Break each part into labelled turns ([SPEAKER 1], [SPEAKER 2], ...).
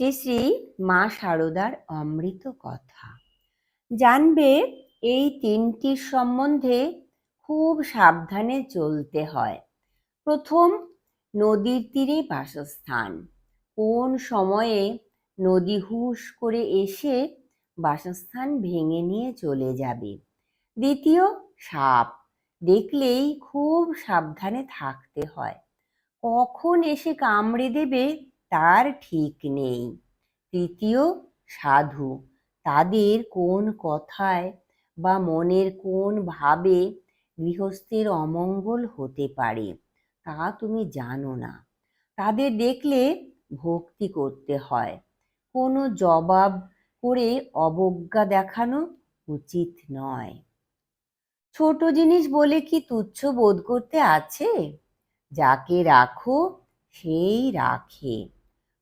[SPEAKER 1] শ্রী শ্রী মা শারদার অমৃত কথা জানবে। এই তিনটির সম্বন্ধে খুব সাবধানে চলতে হয়। প্রথম, নদীর তীরে বাসস্থান। কোন সময়ে নদী হুশ করে এসে বাসস্থান ভেঙে নিয়ে চলে যাবে। দ্বিতীয়, সাপ দেখলেই খুব সাবধানে থাকতে হয়। কখন এসে কামড়ে দেবে তার ঠিক নেই। তৃতীয়, সাধু, তাদের কোন কথায় বা মনের কোন ভাবে গৃহস্থের অমঙ্গল হতে পারে তা তুমি জানো না। তাদের দেখলে ভক্তি করতে হয়। কোনো জবাব করে অবজ্ঞা দেখানো উচিত নয়। ছোট জিনিস বলে কি তুচ্ছ বোধ করতে আছে? যাকে রাখো সেই রাখে,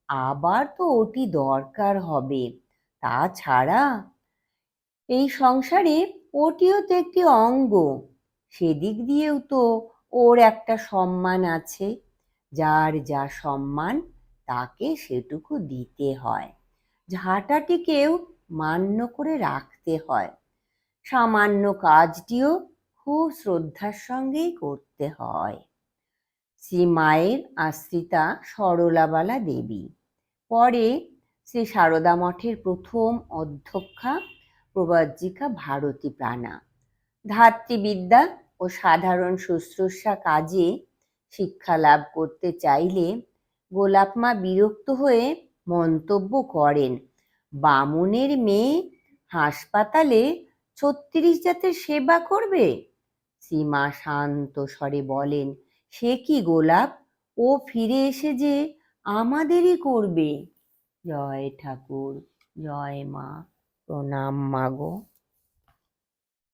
[SPEAKER 1] আবার তো ওটি দরকার হবে। তাছাড়া এই সংসারে ওটিও তো একটি অঙ্গ, সেদিক দিয়েও তো ওর একটা সম্মান আছে। যার যা সম্মান তাকে সেটুকু দিতে হয়। ঝাঁটাটিকেও মান্য করে রাখতে হয়। সামান্য কাজটিও খুব শ্রদ্ধার সঙ্গেই করতে হয়। শ্রী মায়ের আশ্রিতা সরলাবালা দেবী, পরে শ্রী সারদা মঠের প্রথম অধ্যক্ষা প্রব্রাজিকা ভারতী প্রাণা। ধাত্রীবিদ্যা ও সাধারণ শুশ্রূষা কাজে শিক্ষা লাভ করতে চাইলে গোলাপ মা বিরক্ত হয়ে মন্তব্য করেন, বামুনের মেয়ে হাসপাতালে 36 জাতের সেবা করবে? শ্রীমা শান্ত স্বরে বলেন, সে কি গোলাপ, ও ফিরে এসে যে আমাদেরই করবে। জয় ঠাকুর, জয় মা, প্রণাম মাগো।